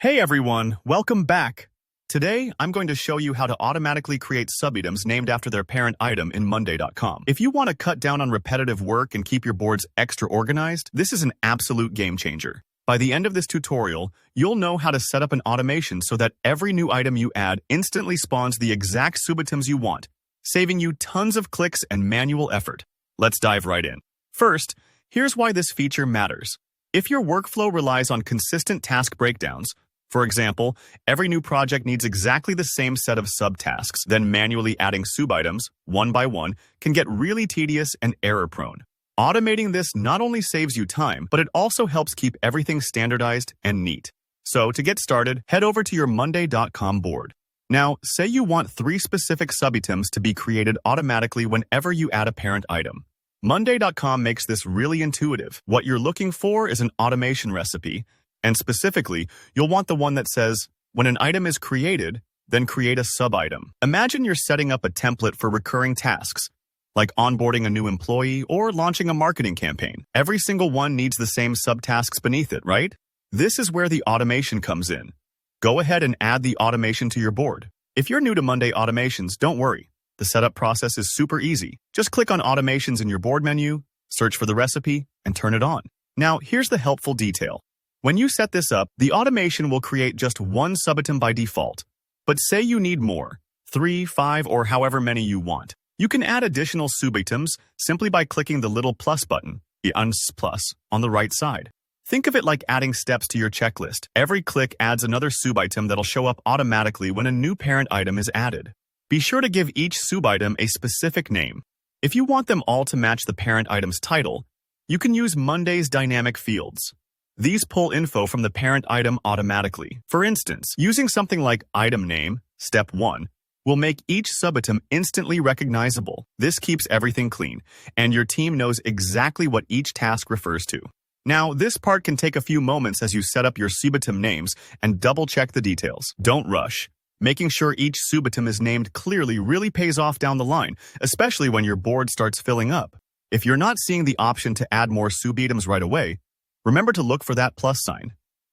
Hey everyone, welcome back. Today, I'm going to show you how to automatically create subitems named after their parent item in Monday.com. If you want to cut down on repetitive work and keep your boards extra organized, this is an absolute game changer. By the end of this tutorial, you'll know how to set up an automation so that every new item you add instantly spawns the exact subitems you want, saving you tons of clicks and manual effort. Let's dive right in. First, here's why this feature matters. If your workflow relies on consistent task breakdowns, for example, every new project needs exactly the same set of subtasks, then manually adding subitems, one by one, can get really tedious and error-prone. Automating this not only saves you time, but it also helps keep everything standardized and neat. So, to get started, head over to your Monday.com board. Now, say you want 3 specific subitems to be created automatically whenever you add a parent item. Monday.com makes this really intuitive. What you're looking for is an automation recipe, and specifically, you'll want the one that says, when an item is created, then create a subitem. Imagine you're setting up a template for recurring tasks, like onboarding a new employee or launching a marketing campaign. Every single one needs the same subtasks beneath it, right? This is where the automation comes in. Go ahead and add the automation to your board. If you're new to Monday automations, don't worry. The setup process is super easy. Just click on Automations in your board menu, search for the recipe, and turn it on. Now, here's the helpful detail. When you set this up, the automation will create just one subitem by default. But say you need more, 3, 5, or however many you want. You can add additional subitems simply by clicking the little plus button, the uns plus, on the right side. Think of it like adding steps to your checklist. Every click adds another subitem that'll show up automatically when a new parent item is added. Be sure to give each subitem a specific name. If you want them all to match the parent item's title, you can use Monday's dynamic fields. These pull info from the parent item automatically. For instance, using something like item name, step 1, will make each subitem instantly recognizable. This keeps everything clean, and your team knows exactly what each task refers to. Now, this part can take a few moments as you set up your subitem names and double-check the details. Don't rush. Making sure each subitem is named clearly really pays off down the line, especially when your board starts filling up. If you're not seeing the option to add more subitems right away, remember to look for that plus sign.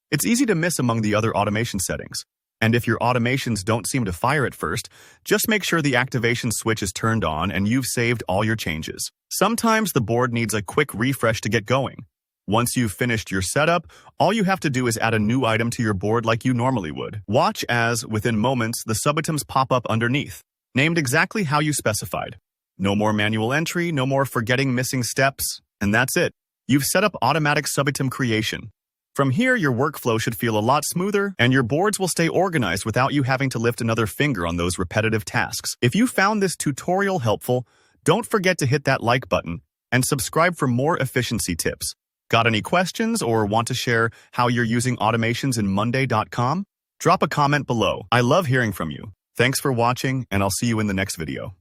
It's easy to miss among the other automation settings. And if your automations don't seem to fire at first, just make sure the activation switch is turned on and you've saved all your changes. Sometimes the board needs a quick refresh to get going. Once you've finished your setup, all you have to do is add a new item to your board like you normally would. Watch as, within moments, the subitems pop up underneath, named exactly how you specified. No more manual entry, no more forgetting missing steps, and that's it. You've set up automatic subitem creation. From here, your workflow should feel a lot smoother, and your boards will stay organized without you having to lift another finger on those repetitive tasks. If you found this tutorial helpful, don't forget to hit that like button and subscribe for more efficiency tips. Got any questions or want to share how you're using automations in Monday.com? Drop a comment below. I love hearing from you. Thanks for watching, and I'll see you in the next video.